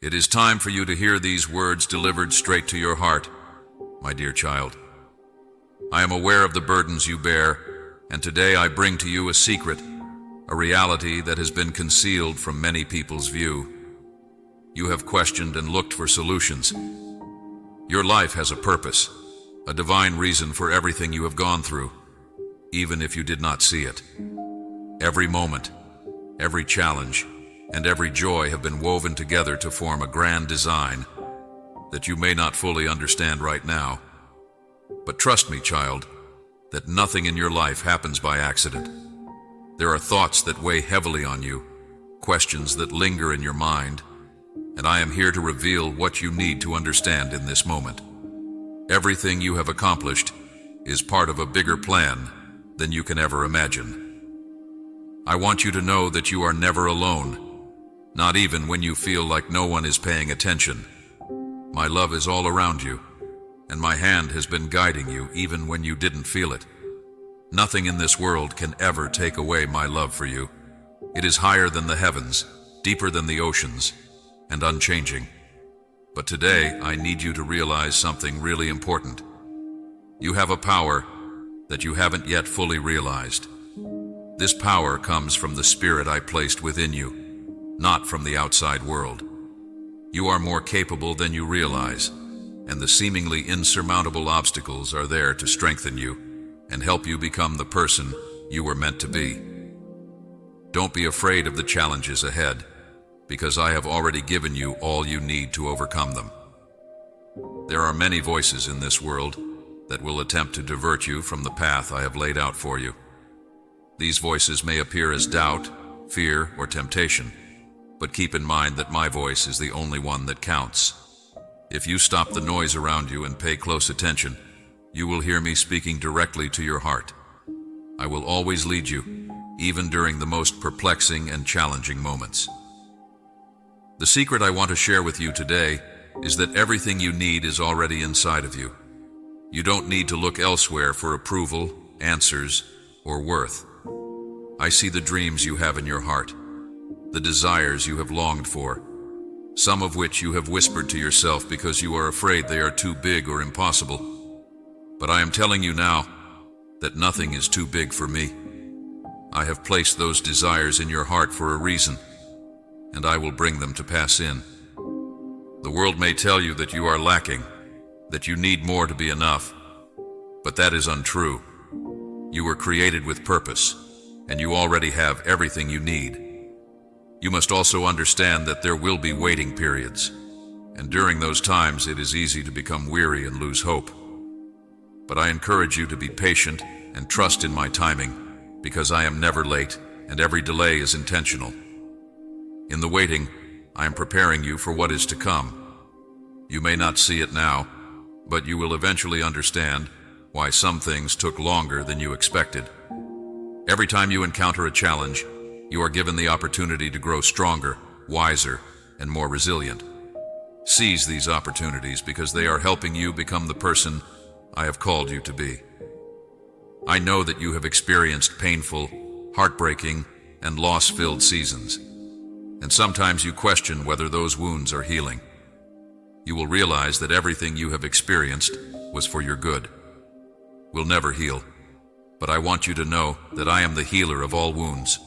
It is time for you to hear these words delivered straight to your heart, my dear child. I am aware of the burdens you bear, and today I bring to you a secret, a reality that has been concealed from many people's view. You have questioned and looked for solutions. Your life has a purpose, a divine reason for everything you have gone through, even if you did not see it. Every moment, every challenge, and every joy have been woven together to form a grand design that you may not fully understand right now. But trust me, child, that nothing in your life happens by accident. There are thoughts that weigh heavily on you, questions that linger in your mind, and I am here to reveal what you need to understand in this moment. Everything you have accomplished is part of a bigger plan than you can ever imagine. I want you to know that you are never alone, not even when you feel like no one is paying attention. My love is all around you, and my hand has been guiding you even when you didn't feel it. Nothing in this world can ever take away my love for you. It is higher than the heavens, deeper than the oceans, and unchanging. But today, I need you to realize something really important. You have a power that you haven't yet fully realized. This power comes from the spirit I placed within you, not from the outside world. You are more capable than you realize, and the seemingly insurmountable obstacles are there to strengthen you and help you become the person you were meant to be. Don't be afraid of the challenges ahead, because I have already given you all you need to overcome them. There are many voices in this world that will attempt to divert you from the path I have laid out for you. These voices may appear as doubt, fear, or temptation, but keep in mind that my voice is the only one that counts. If you stop the noise around you and pay close attention, you will hear me speaking directly to your heart. I will always lead you, even during the most perplexing and challenging moments. The secret I want to share with you today is that everything you need is already inside of you. You don't need to look elsewhere for approval, answers, or worth. I see the dreams you have in your heart, the desires you have longed for, some of which you have whispered to yourself because you are afraid they are too big or impossible. But I am telling you now that nothing is too big for me. I have placed those desires in your heart for a reason, and I will bring them to pass in. The world may tell you that you are lacking, that you need more to be enough, but that is untrue. You were created with purpose, and you already have everything you need. You must also understand that there will be waiting periods, and during those times it is easy to become weary and lose hope. But I encourage you to be patient and trust in my timing, because I am never late, and every delay is intentional. In the waiting, I am preparing you for what is to come. You may not see it now, but you will eventually understand why some things took longer than you expected. Every time you encounter a challenge, you are given the opportunity to grow stronger, wiser, and more resilient. Seize these opportunities because they are helping you become the person I have called you to be. I know that you have experienced painful, heartbreaking, and loss-filled seasons, and sometimes you question whether those wounds are healing. You will realize that everything you have experienced was for your good. We'll never heal, but I want you to know that I am the healer of all wounds.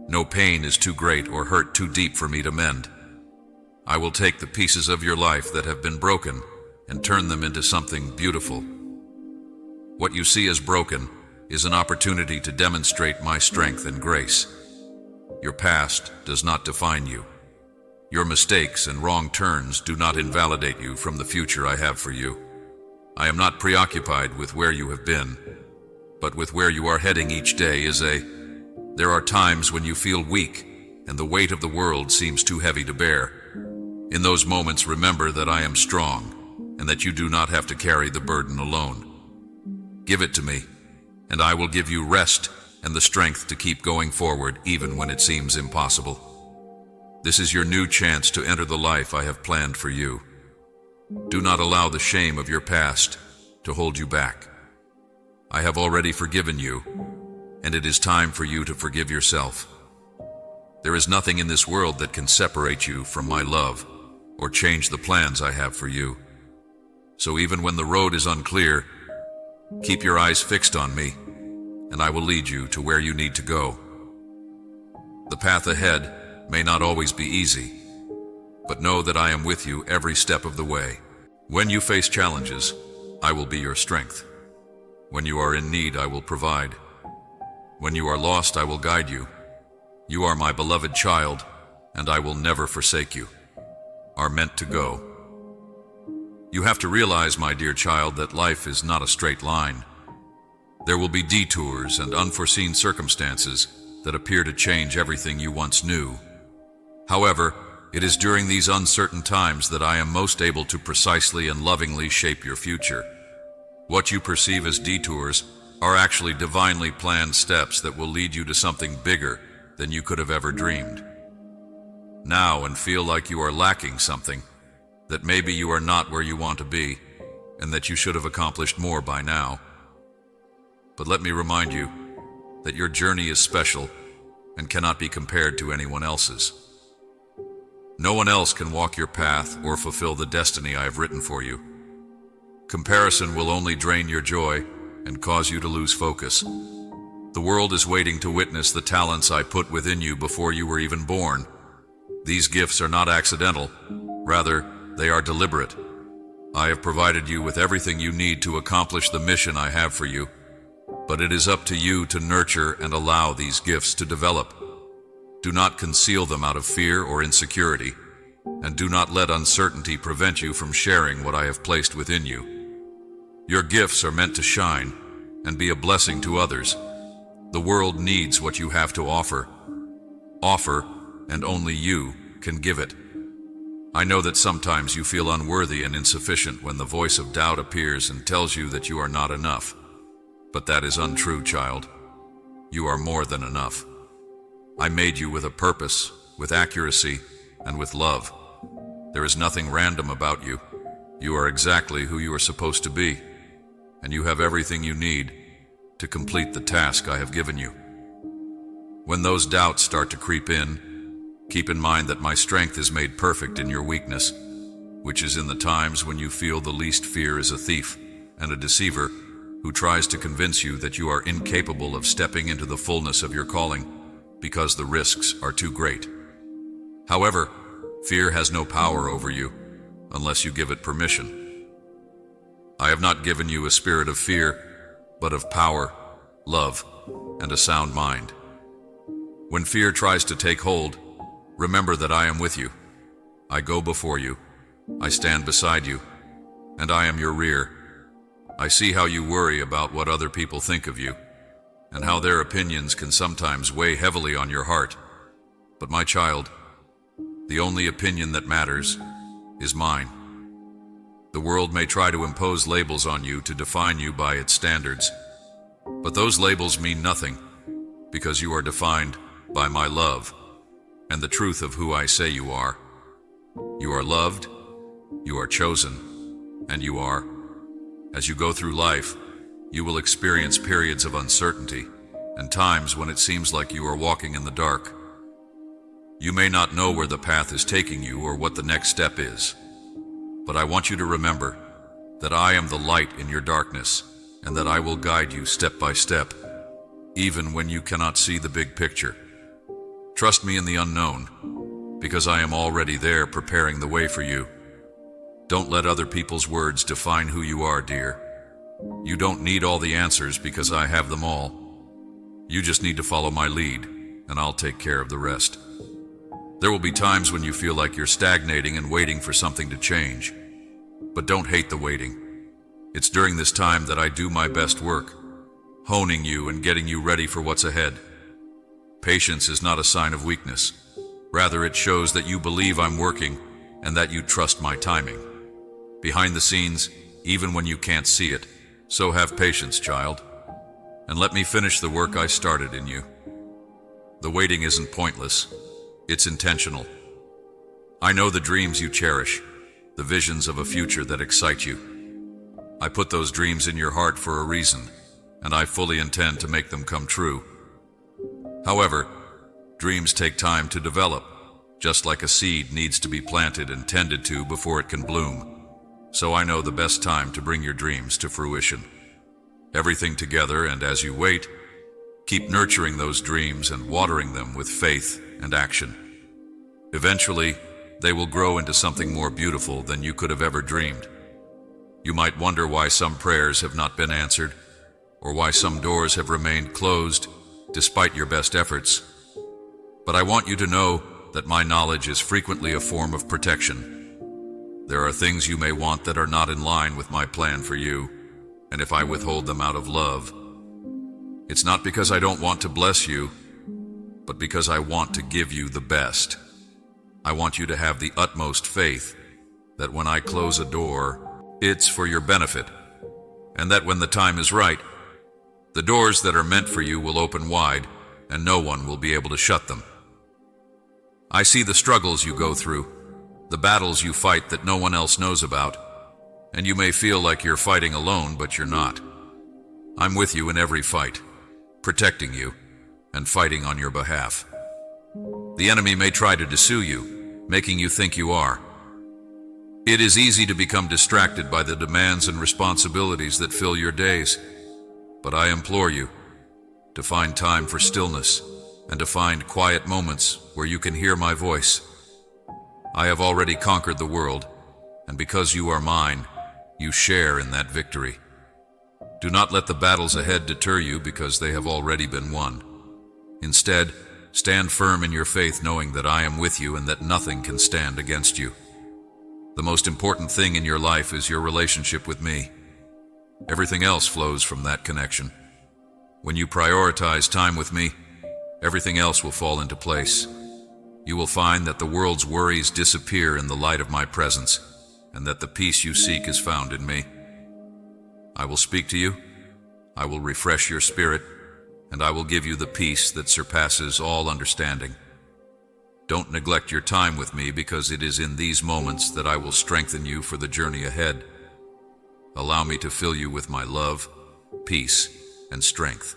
No pain is too great or hurt too deep for me to mend. I will take the pieces of your life that have been broken and turn them into something beautiful. What you see as broken is an opportunity to demonstrate my strength and grace. Your past does not define you. Your mistakes and wrong turns do not invalidate you from the future I have for you. I am not preoccupied with where you have been, but with where you are heading each day. There are times when you feel weak and the weight of the world seems too heavy to bear. In those moments, remember that I am strong and that you do not have to carry the burden alone. Give it to me, and I will give you rest and the strength to keep going forward even when it seems impossible. This is your new chance to enter the life I have planned for you. Do not allow the shame of your past to hold you back. I have already forgiven you, and it is time for you to forgive yourself. There is nothing in this world that can separate you from my love, or change the plans I have for you. So even when the road is unclear, keep your eyes fixed on me, and I will lead you to where you need to go. The path ahead may not always be easy, but know that I am with you every step of the way. When you face challenges, I will be your strength. When you are in need, I will provide. When you are lost, I will guide you. You are my beloved child, and I will never forsake you. Are meant to go. You have to realize, my dear child, that life is not a straight line. There will be detours and unforeseen circumstances that appear to change everything you once knew. However, it is during these uncertain times that I am most able to precisely and lovingly shape your future. What you perceive as detours are actually divinely planned steps that will lead you to something bigger than you could have ever dreamed. Now, and feel like you are lacking something, that maybe you are not where you want to be, and that you should have accomplished more by now. But let me remind you that your journey is special and cannot be compared to anyone else's. No one else can walk your path or fulfill the destiny I have written for you. Comparison will only drain your joy and cause you to lose focus. The world is waiting to witness the talents I put within you before you were even born. These gifts are not accidental, rather, they are deliberate. I have provided you with everything you need to accomplish the mission I have for you, but it is up to you to nurture and allow these gifts to develop. Do not conceal them out of fear or insecurity, and do not let uncertainty prevent you from sharing what I have placed within you. Your gifts are meant to shine and be a blessing to others. The world needs what you have to offer. Offer, and only you can give it. I know that sometimes you feel unworthy and insufficient when the voice of doubt appears and tells you that you are not enough. But that is untrue, child. You are more than enough. I made you with a purpose, with accuracy, and with love. There is nothing random about you. You are exactly who you are supposed to be, and you have everything you need to complete the task I have given you. When those doubts start to creep in, keep in mind that my strength is made perfect in your weakness, which is in the times when you feel the least fear is a thief and a deceiver who tries to convince you that you are incapable of stepping into the fullness of your calling because the risks are too great. However, fear has no power over you unless you give it permission. I have not given you a spirit of fear, but of power, love, and a sound mind. When fear tries to take hold, remember that I am with you. I go before you. I stand beside you, and I am your rear. I see how you worry about what other people think of you, and how their opinions can sometimes weigh heavily on your heart. But my child, the only opinion that matters is mine. The world may try to impose labels on you to define you by its standards, but those labels mean nothing, because you are defined by my love and the truth of who I say you are. You are loved, you are chosen, and you are. As you go through life, you will experience periods of uncertainty and times when it seems like you are walking in the dark. You may not know where the path is taking you or what the next step is, but I want you to remember that I am the light in your darkness and that I will guide you step by step, even when you cannot see the big picture. Trust me in the unknown, because I am already there preparing the way for you. Don't let other people's words define who you are, dear. You don't need all the answers because I have them all. You just need to follow my lead, and I'll take care of the rest. There will be times when you feel like you're stagnating and waiting for something to change. But don't hate the waiting. It's during this time that I do my best work, honing you and getting you ready for what's ahead. Patience is not a sign of weakness. Rather, it shows that you believe I'm working and that you trust my timing. Behind the scenes, even when you can't see it, so have patience, child. And let me finish the work I started in you. The waiting isn't pointless. It's intentional. I know the dreams you cherish, the visions of a future that excite you. I put those dreams in your heart for a reason, and I fully intend to make them come true. However, dreams take time to develop, Just like a seed needs to be planted and tended to before it can bloom, so I know the best time to bring your dreams to fruition. Everything together, and as you wait, keep nurturing those dreams and watering them with faith and action. Eventually, they will grow into something more beautiful than you could have ever dreamed. You might wonder why some prayers have not been answered, or why some doors have remained closed despite your best efforts. But I want you to know that my knowledge is frequently a form of protection. There are things you may want that are not in line with my plan for you, and if I withhold them out of love, it's not because I don't want to bless you, but because I want to give you the best. I want you to have the utmost faith that when I close a door, it's for your benefit, and that when the time is right, the doors that are meant for you will open wide, and no one will be able to shut them. I see the struggles you go through, the battles you fight that no one else knows about, and you may feel like you're fighting alone, but you're not. I'm with you in every fight, protecting you and fighting on your behalf. The enemy may try to dissuade you, making you think you are. It is easy to become distracted by the demands and responsibilities that fill your days, but I implore you to find time for stillness and to find quiet moments where you can hear my voice. I have already conquered the world, and because you are mine, you share in that victory. Do not let the battles ahead deter you because they have already been won. Instead, stand firm in your faith, knowing that I am with you and that nothing can stand against you. The most important thing in your life is your relationship with me. Everything else flows from that connection. When you prioritize time with me, everything else will fall into place. You will find that the world's worries disappear in the light of my presence, and that the peace you seek is found in me. I will speak to you, I will refresh your spirit, and I will give you the peace that surpasses all understanding. Don't neglect your time with me, because it is in these moments that I will strengthen you for the journey ahead. Allow me to fill you with my love, peace, and strength.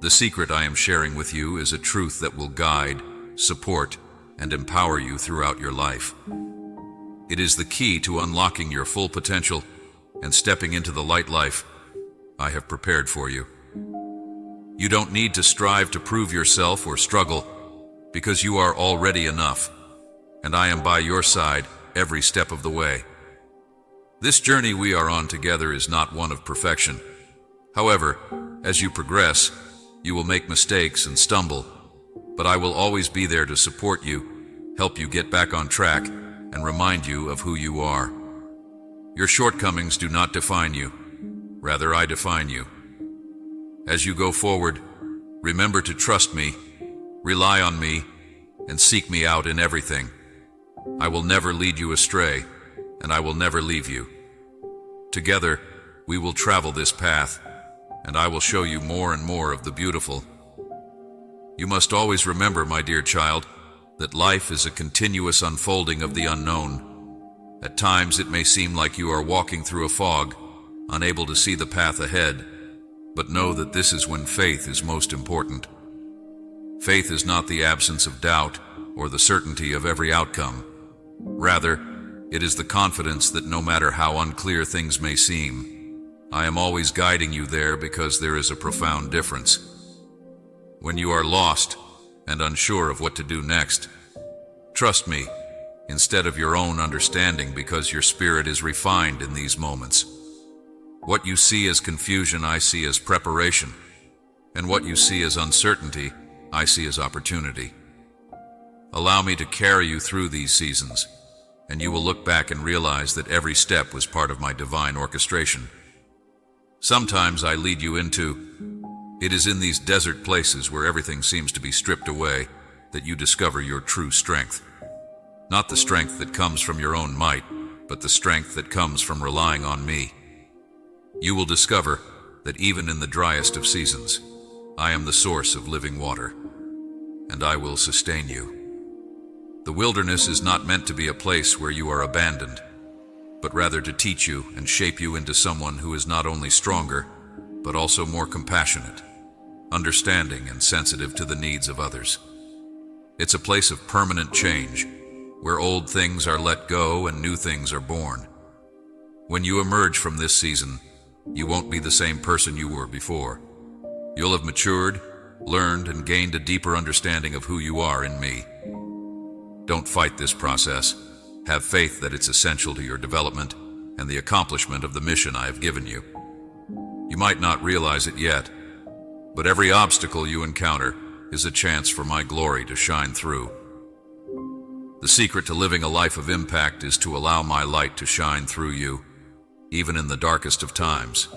The secret I am sharing with you is a truth that will guide, support, and empower you throughout your life. It is the key to unlocking your full potential and stepping into the light life I have prepared for you. You don't need to strive to prove yourself or struggle, because you are already enough, and I am by your side every step of the way. This journey we are on together is not one of perfection. However, as you progress, you will make mistakes and stumble, but I will always be there to support you, help you get back on track, and remind you of who you are. Your shortcomings do not define you. Rather, I define you. As you go forward, remember to trust me, rely on me, and seek me out in everything. I will never lead you astray, and I will never leave you. Together, we will travel this path, and I will show you more and more of the beautiful. You must always remember, my dear child, that life is a continuous unfolding of the unknown. At times it may seem like you are walking through a fog, unable to see the path ahead, but know that this is when faith is most important. Faith is not the absence of doubt or the certainty of every outcome. Rather, it is the confidence that no matter how unclear things may seem, I am always guiding you there, because there is a profound difference. When you are lost and unsure of what to do next, trust me instead of your own understanding, because your spirit is refined in these moments. What you see as confusion, I see as preparation, and what you see as uncertainty, I see as opportunity. Allow me to carry you through these seasons, and you will look back and realize that every step was part of my divine orchestration. Sometimes I lead you into, it is in these desert places where everything seems to be stripped away that you discover your true strength. Not the strength that comes from your own might, but the strength that comes from relying on me. You will discover that even in the driest of seasons, I am the source of living water, and I will sustain you. The wilderness is not meant to be a place where you are abandoned, but rather to teach you and shape you into someone who is not only stronger, but also more compassionate, understanding, and sensitive to the needs of others. It's a place of permanent change, where old things are let go and new things are born. When you emerge from this season, you won't be the same person you were before. You'll have matured, learned, and gained a deeper understanding of who you are in me. Don't fight this process. Have faith that it's essential to your development and the accomplishment of the mission I have given you. You might not realize it yet, but every obstacle you encounter is a chance for my glory to shine through. The secret to living a life of impact is to allow my light to shine through you, even in the darkest of times.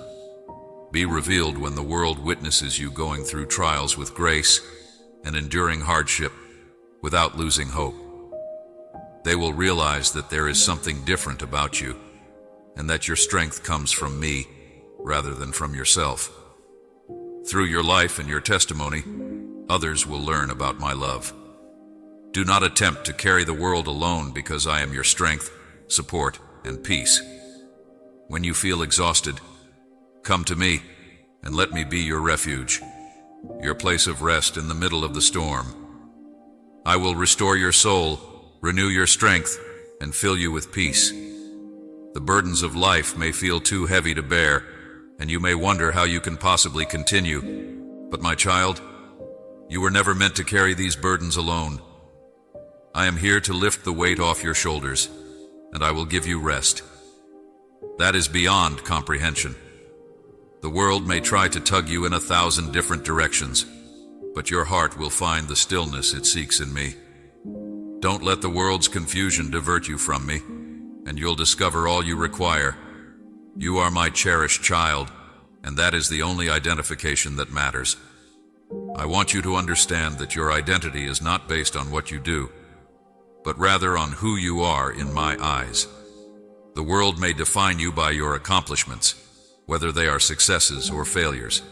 Be revealed when the world witnesses you going through trials with grace and enduring hardship without losing hope. They will realize that there is something different about you, and that your strength comes from me rather than from yourself. Through your life and your testimony, others will learn about my love. Do not attempt to carry the world alone, because I am your strength, support, and peace. When you feel exhausted, come to me and let me be your refuge, your place of rest in the middle of the storm. I will restore your soul, renew your strength, and fill you with peace. The burdens of life may feel too heavy to bear, and you may wonder how you can possibly continue. But my child, you were never meant to carry these burdens alone. I am here to lift the weight off your shoulders, and I will give you rest. That is beyond comprehension. The world may try to tug you in 1,000 different directions, but your heart will find the stillness it seeks in me. Don't let the world's confusion divert you from me, and you'll discover all you require. You are my cherished child, and that is the only identification that matters. I want you to understand that your identity is not based on what you do, but rather on who you are in my eyes. The world may define you by your accomplishments, whether they are successes or failures.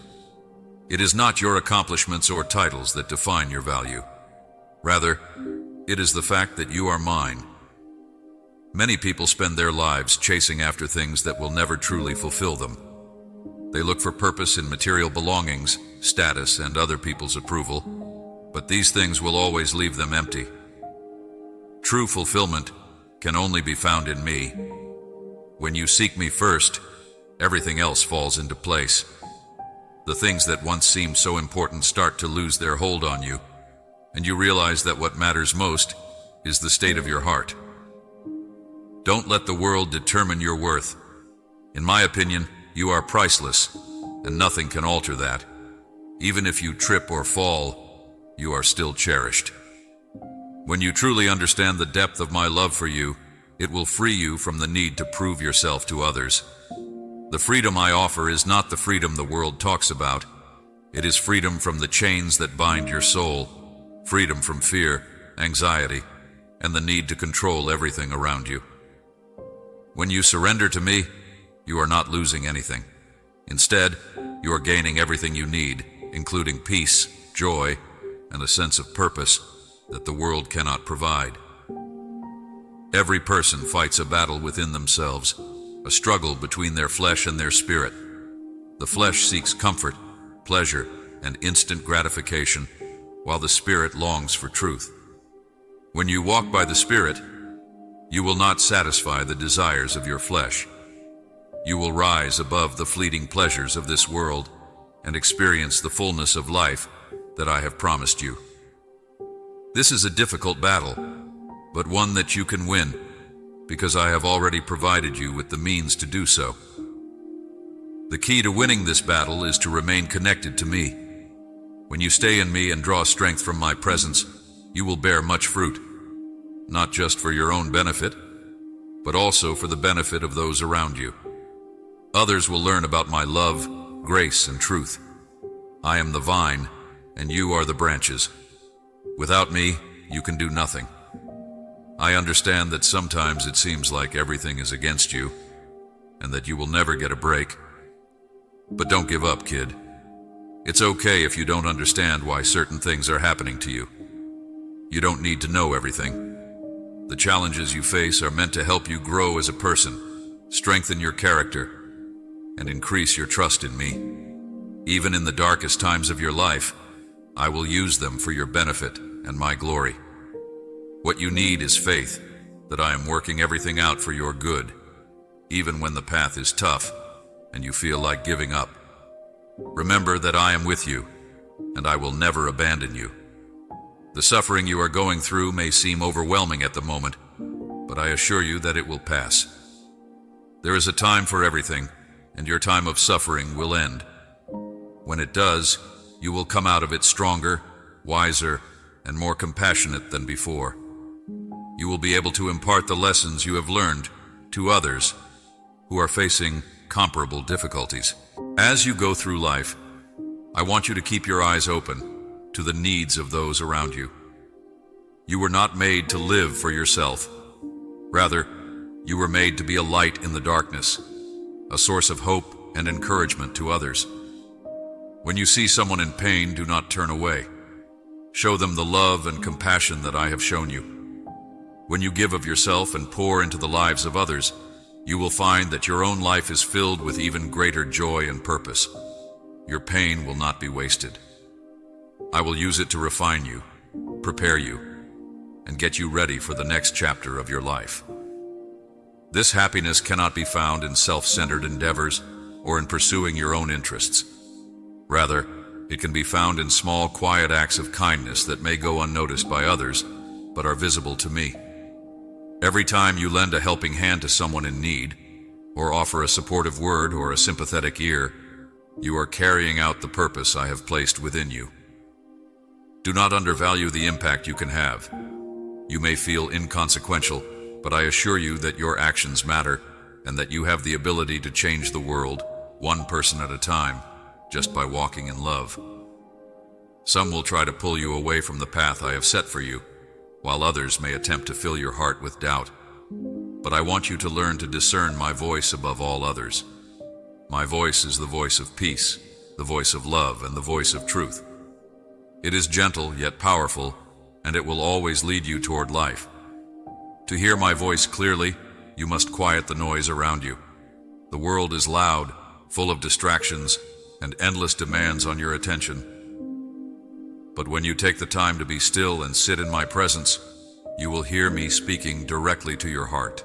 It is not your accomplishments or titles that define your value. Rather, it is the fact that you are mine. Many people spend their lives chasing after things that will never truly fulfill them. They look for purpose in material belongings, status, and other people's approval, but these things will always leave them empty. True fulfillment can only be found in me. When you seek me first, everything else falls into place. The things that once seemed so important start to lose their hold on you, and you realize that what matters most is the state of your heart. Don't let the world determine your worth. In my opinion, you are priceless, and nothing can alter that. Even if you trip or fall, you are still cherished. When you truly understand the depth of my love for you, it will free you from the need to prove yourself to others. The freedom I offer is not the freedom the world talks about. It is freedom from the chains that bind your soul, freedom from fear, anxiety, and the need to control everything around you. When you surrender to me, you are not losing anything. Instead, you are gaining everything you need, including peace, joy, and a sense of purpose that the world cannot provide. Every person fights a battle within themselves, a struggle between their flesh and their spirit. The flesh seeks comfort, pleasure, and instant gratification, while the spirit longs for truth. When you walk by the Spirit, you will not satisfy the desires of your flesh. You will rise above the fleeting pleasures of this world and experience the fullness of life that I have promised you. This is a difficult battle, but one that you can win, because I have already provided you with the means to do so. The key to winning this battle is to remain connected to me. When you stay in me and draw strength from my presence, you will bear much fruit, not just for your own benefit, but also for the benefit of those around you. Others will learn about my love, grace, and truth. I am the vine, and you are the branches. Without me, you can do nothing. I understand that sometimes it seems like everything is against you, and that you will never get a break. But don't give up, kid. It's okay if you don't understand why certain things are happening to you. You don't need to know everything. The challenges you face are meant to help you grow as a person, strengthen your character, and increase your trust in me. Even in the darkest times of your life, I will use them for your benefit and my glory. What you need is faith that I am working everything out for your good, even when the path is tough and you feel like giving up. Remember that I am with you, and I will never abandon you. The suffering you are going through may seem overwhelming at the moment, but I assure you that it will pass. There is a time for everything, and your time of suffering will end. When it does, you will come out of it stronger, wiser, and more compassionate than before. You will be able to impart the lessons you have learned to others who are facing comparable difficulties. As you go through life, I want you to keep your eyes open to the needs of those around you. You were not made to live for yourself. Rather, you were made to be a light in the darkness, a source of hope and encouragement to others. When you see someone in pain, do not turn away. Show them the love and compassion that I have shown you. When you give of yourself and pour into the lives of others, you will find that your own life is filled with even greater joy and purpose. Your pain will not be wasted. I will use it to refine you, prepare you, and get you ready for the next chapter of your life. This happiness cannot be found in self-centered endeavors or in pursuing your own interests. Rather, it can be found in small, quiet acts of kindness that may go unnoticed by others, but are visible to me. Every time you lend a helping hand to someone in need, or offer a supportive word or a sympathetic ear, you are carrying out the purpose I have placed within you. Do not undervalue the impact you can have. You may feel inconsequential, but I assure you that your actions matter and that you have the ability to change the world, one person at a time, just by walking in love. Some will try to pull you away from the path I have set for you, while others may attempt to fill your heart with doubt. But I want you to learn to discern my voice above all others. My voice is the voice of peace, the voice of love, and the voice of truth. It is gentle yet powerful, and it will always lead you toward life. To hear my voice clearly, you must quiet the noise around you. The world is loud, full of distractions, and endless demands on your attention. But when you take the time to be still and sit in my presence, you will hear me speaking directly to your heart.